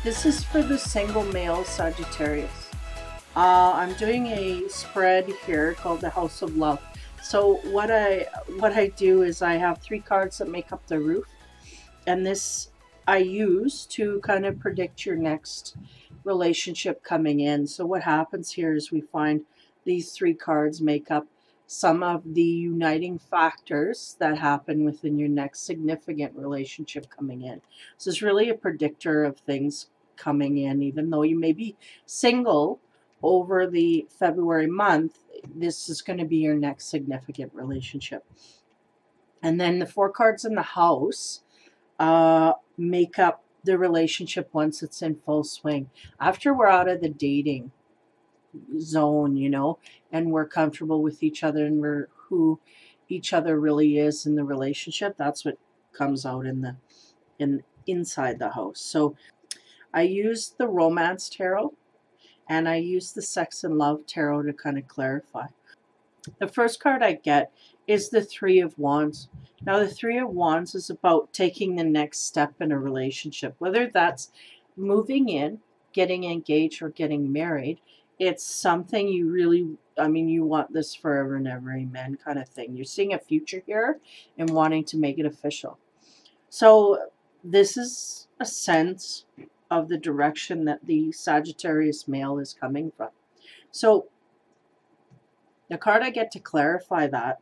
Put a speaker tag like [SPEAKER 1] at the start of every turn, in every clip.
[SPEAKER 1] This is for the single male Sagittarius. I'm doing a spread here called the House of Love. So what I do is I have 3 cards that make up the roof, and this I use to kind of predict your next relationship coming in. So what happens here is we find these 3 cards make up some of the uniting factors that happen within your next significant relationship coming in. So it's really a predictor of things coming in. Even though you may be single over the February month, this is going to be your next significant relationship. And then the 4 cards in the house make up the relationship once it's in full swing. After we're out of the dating zone, you know, and we're comfortable with each other and we're who each other really is in the relationship, that's what comes out inside the house. So I use the Romance Tarot and I use the Sex and Love Tarot to kind of clarify. The first card I get is the 3 of Wands. Now the 3 of Wands is about taking the next step in a relationship, whether that's moving in, getting engaged, or getting married. It's something you really, I mean, you want this forever and ever, amen, kind of thing. You're seeing a future here and wanting to make it official. So this is a sense of the direction that the Sagittarius male is coming from. So the card I get to clarify that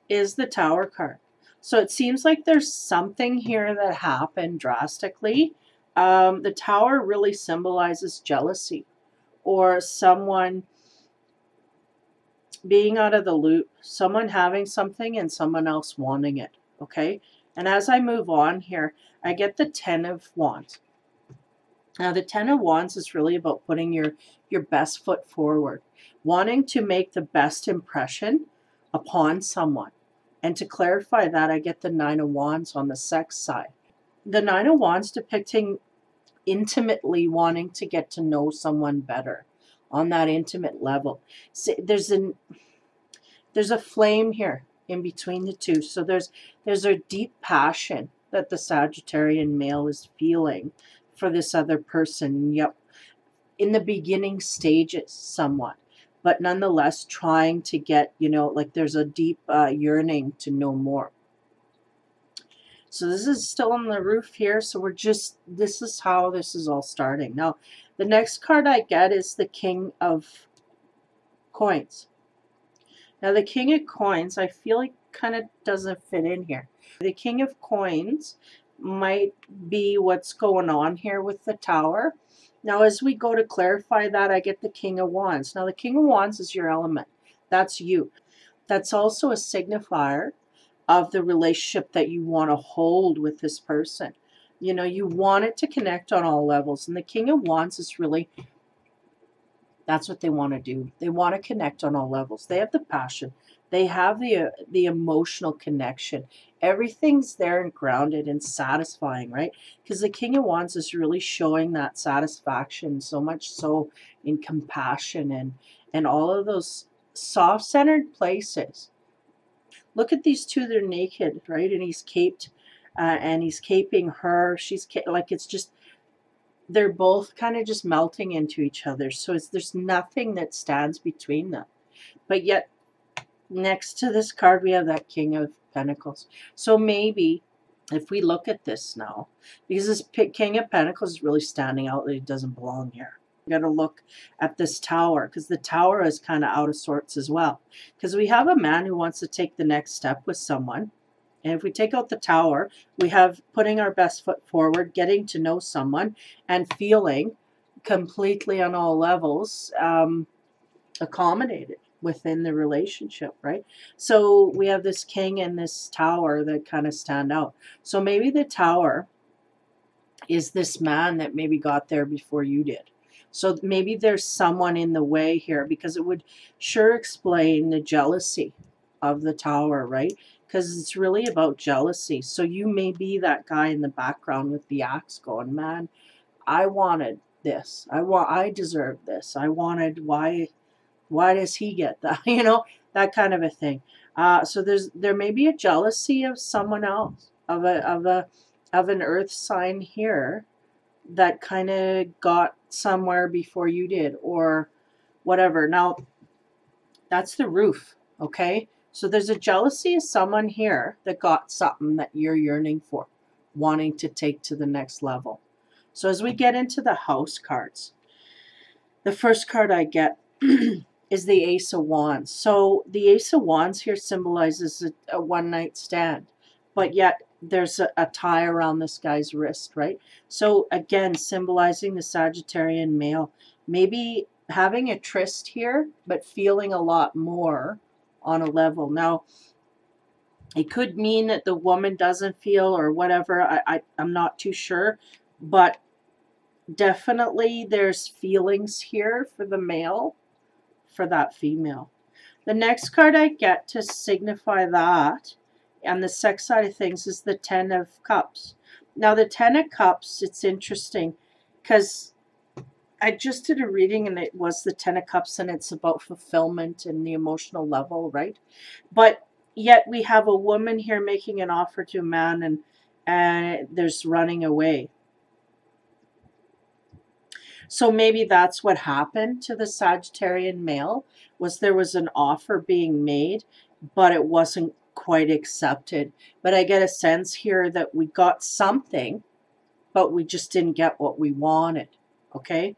[SPEAKER 1] is the Tower card. So it seems like there's something here that happened drastically. The Tower really symbolizes jealousy or someone being out of the loop, someone having something and someone else wanting it, okay? And as I move on here, I get the 10 of Wands. Now, the 10 of Wands is really about putting your best foot forward, wanting to make the best impression upon someone. And to clarify that, I get the 9 of Wands on the sex side. The 9 of Wands depicting intimately wanting to get to know someone better on that intimate level. See, there's a flame here in between the two. So there's a deep passion that the Sagittarian male is feeling for this other person. Yep, in the beginning stages somewhat, but nonetheless trying to get, you know, like there's a deep yearning to know more. So this is still on the roof here. So this is how this is all starting. Now, the next card I get is the King of Coins. Now, the King of Coins, I feel like kind of doesn't fit in here. The King of Coins might be what's going on here with the Tower. Now, as we go to clarify that, I get the King of Wands. Now, the King of Wands is your element. That's you. That's also a signifier of the relationship that you want to hold with this person. You know, you want it to connect on all levels. And the King of Wands is really, that's what they want to do. They want to connect on all levels. They have the passion. They have the emotional connection. Everything's there and grounded and satisfying, right? Because the King of Wands is really showing that satisfaction, so much so in compassion and all of those soft-centered places. Look at these two, they're naked, right? And he's caped, and he's caping her. She's like, it's just, they're both kind of just melting into each other. So there's nothing that stands between them. But yet, next to this card, we have that King of Pentacles. So maybe, if we look at this now, because this King of Pentacles is really standing out that he doesn't belong here. You got to look at this Tower, because the Tower is kind of out of sorts as well. Because we have a man who wants to take the next step with someone. And if we take out the Tower, we have putting our best foot forward, getting to know someone, and feeling completely on all levels accommodated. within the relationship, right? So we have this king and this tower that kind of stand out. So maybe the tower is this man that maybe got there before you did. So maybe there's someone in the way here, because it would sure explain the jealousy of the tower, right? Because it's really about jealousy. So you may be that guy in the background with the axe going, man, I wanted this. I deserve this. I wanted, why does he get that? You know, that kind of a thing. So there may be a jealousy of someone else, of an earth sign here that kind of got somewhere before you did, or whatever. Now, that's the roof, okay? So there's a jealousy of someone here that got something that you're yearning for, wanting to take to the next level. So as we get into the house cards, the first card I get is the Ace of Wands. So the Ace of Wands here symbolizes a one-night stand, but yet there's a tie around this guy's wrist, right? So again, symbolizing the Sagittarian male. Maybe having a tryst here, but feeling a lot more on a level. Now, it could mean that the woman doesn't feel or whatever. I'm not too sure, but definitely there's feelings here for the male, for that female. The next card I get to signify that, and the sex side of things, is the Ten of Cups. Now, the Ten of Cups, it's interesting because I just did a reading and it was the Ten of Cups, and it's about fulfillment and the emotional level, right? But yet we have a woman here making an offer to a man, and there's running away. So maybe that's what happened to the Sagittarian male, was there was an offer being made, but it wasn't quite accepted. But I get a sense here that we got something, but we just didn't get what we wanted. Okay,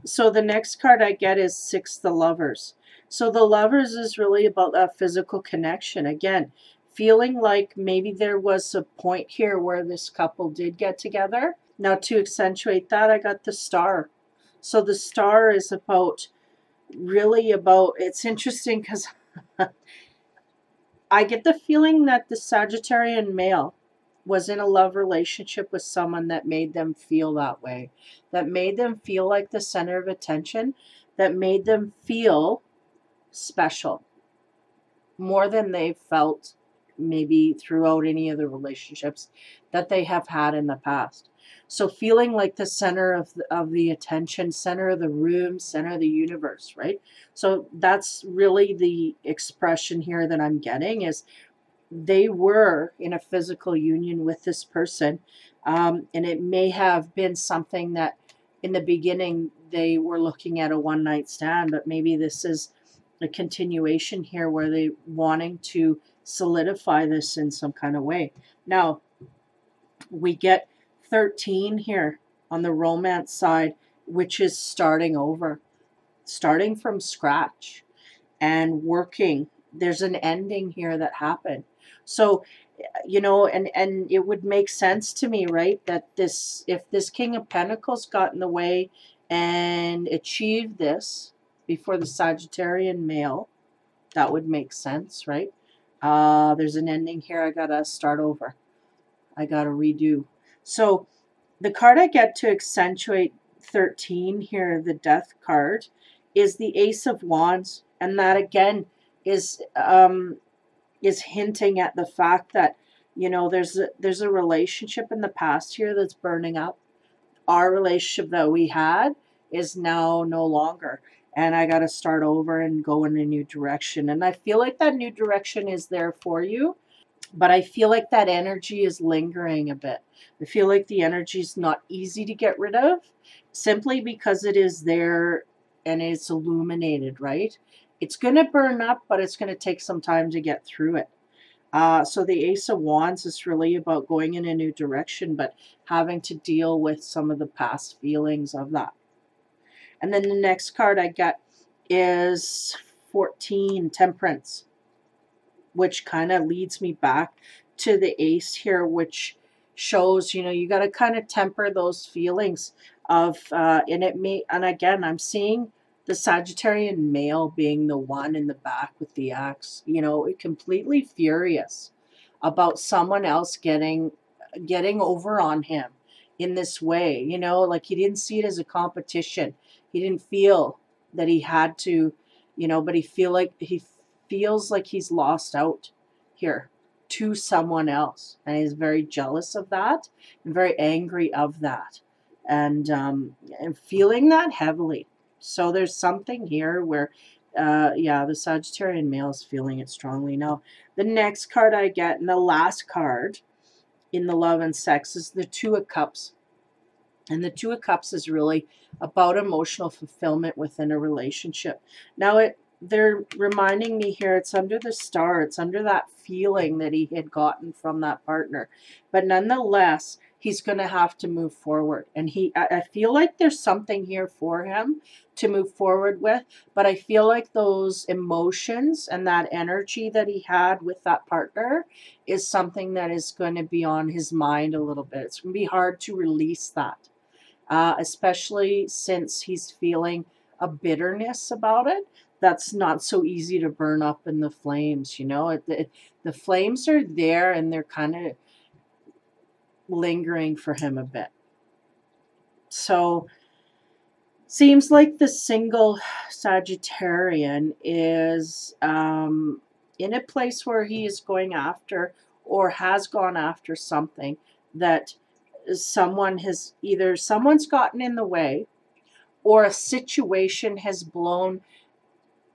[SPEAKER 1] so the next card I get is Six, the Lovers. So the Lovers is really about that physical connection. Again, feeling like maybe there was a point here where this couple did get together. Now, to accentuate that, I got the Star. So the Star is about, really about, it's interesting because I get the feeling that the Sagittarian male was in a love relationship with someone that made them feel that way, that made them feel like the center of attention, that made them feel special more than they felt maybe throughout any of the relationships that they have had in the past. So feeling like the center of the attention, center of the room, center of the universe, right? So that's really the expression here that I'm getting, is they were in a physical union with this person. And it may have been something that in the beginning they were looking at a one-night stand, but maybe this is a continuation here where they wanting to solidify this in some kind of way. Now, we get 13 here on the romance side, which is starting over, starting from scratch and working. There's an ending here that happened. So, you know, and it would make sense to me, right, that this, if this King of Pentacles got in the way and achieved this before the Sagittarian male, that would make sense, right? There's an ending here. I gotta start over. I gotta redo. So the card I get to accentuate 13 here, the Death card, is the Ace of Wands, and that again is hinting at the fact that, you know, there's a relationship in the past here that's burning up. Our relationship that we had is now no longer, and I got to start over and go in a new direction. And I feel like that new direction is there for you, but I feel like that energy is lingering a bit. I feel like the energy is not easy to get rid of, simply because it is there and it's illuminated, right? It's going to burn up, but it's going to take some time to get through it. So the Ace of Wands is really about going in a new direction, but having to deal with some of the past feelings of that. And then the next card I get is 14, Temperance, which kind of leads me back to the Ace here, which shows, you know, you got to kind of temper those feelings of, and it may, and again, I'm seeing The Sagittarian male being the one in the back with the axe, you know, completely furious about someone else getting over on him in this way, you know, like he didn't see it as a competition. He didn't feel that he had to, you know, but he feels like he's lost out here to someone else, and he's very jealous of that and very angry of that, and feeling that heavily. So there's something here where yeah, the Sagittarian male is feeling it strongly. Now the next card I get, and the last card in the love and sex, is the Two of Cups. And the Two of Cups is really about emotional fulfillment within a relationship. Now they're reminding me here, it's under the star. It's under that feeling that he had gotten from that partner. But nonetheless, he's going to have to move forward. And I feel like there's something here for him to move forward with. But I feel like those emotions and that energy that he had with that partner is something that is going to be on his mind a little bit. It's going to be hard to release that. Especially since he's feeling a bitterness about it. That's not so easy to burn up in the flames, you know. The flames are there, and they're kind of lingering for him a bit. So seems like the single Sagittarian is in a place where he is going after, or has gone after, something that someone's gotten in the way, or a situation has blown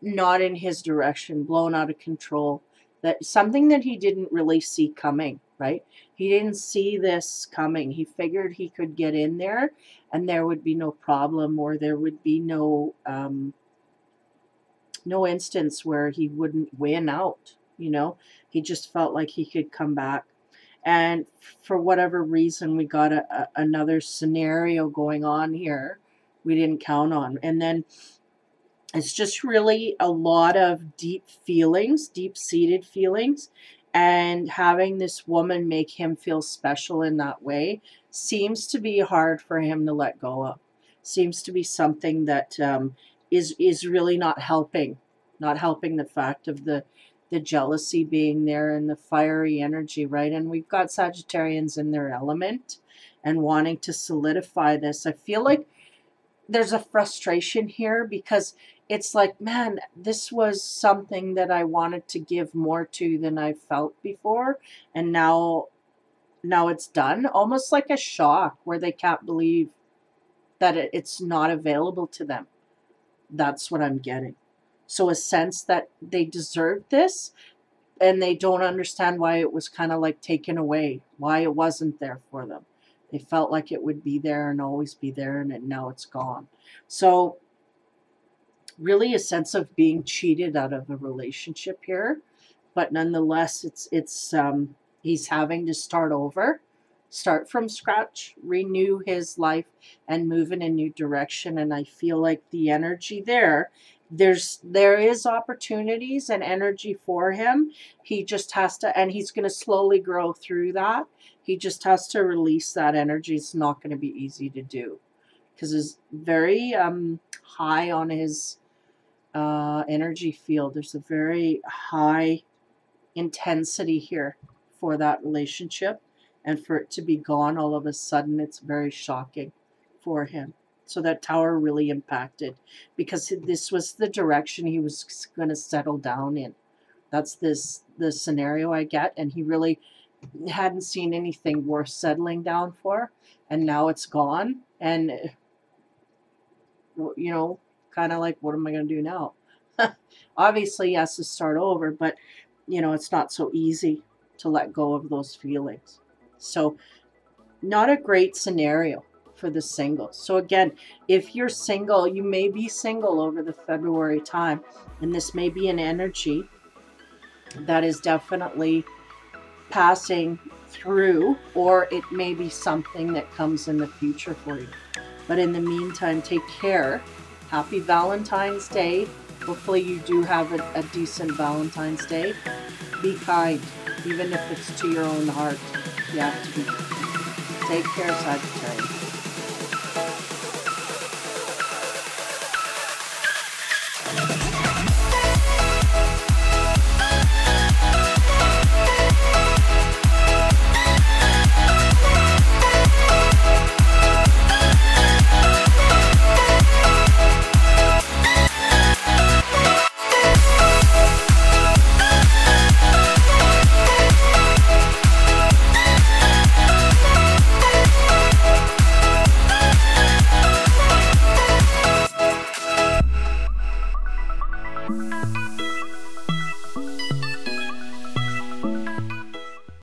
[SPEAKER 1] not in his direction, blown out of control. That something that he didn't really see coming, right? He didn't see this coming. He figured he could get in there and there would be no problem, or there would be no instance where he wouldn't win out, you know. He just felt like he could come back. And for whatever reason, we got another scenario going on here we didn't count on. And then it's just really a lot of deep feelings, deep-seated feelings, and having this woman make him feel special in that way seems to be hard for him to let go of. Seems to be something that is really not helping the fact of the jealousy being there and the fiery energy, right? And we've got Sagittarians in their element and wanting to solidify this. I feel like there's a frustration here because it's like, man, this was something that I wanted to give more to than I felt before, and now it's done. Almost like a shock where they can't believe that it's not available to them. That's what I'm getting. So a sense that they deserved this, and they don't understand why it was kind of like taken away, why it wasn't there for them. They felt like it would be there and always be there, and now it's gone. So really a sense of being cheated out of a relationship here, but nonetheless, he's having to start over, start from scratch, renew his life, and move in a new direction. And I feel like the energy there is opportunities and energy for him. He just has to, and he's going to slowly grow through that. He just has to release that energy. It's not going to be easy to do because it's very high on his energy field. There's a very high intensity here for that relationship, and for it to be gone all of a sudden, it's very shocking for him. So that Tower really impacted because this was the direction he was going to settle down in. That's the scenario I get, and he really hadn't seen anything worth settling down for, and now it's gone. And you know, kind of like, what am I going to do now? Obviously, he has to start over, but you know, it's not so easy to let go of those feelings. So not a great scenario for the singles. So again, if you're single, you may be single over the February time, and this may be an energy that is definitely passing through, or it may be something that comes in the future for you. But in the meantime, take care. Happy Valentine's Day. Hopefully you do have a decent Valentine's Day. Be kind, even if it's to your own heart. You have to be kind. Take care, Sagittarius.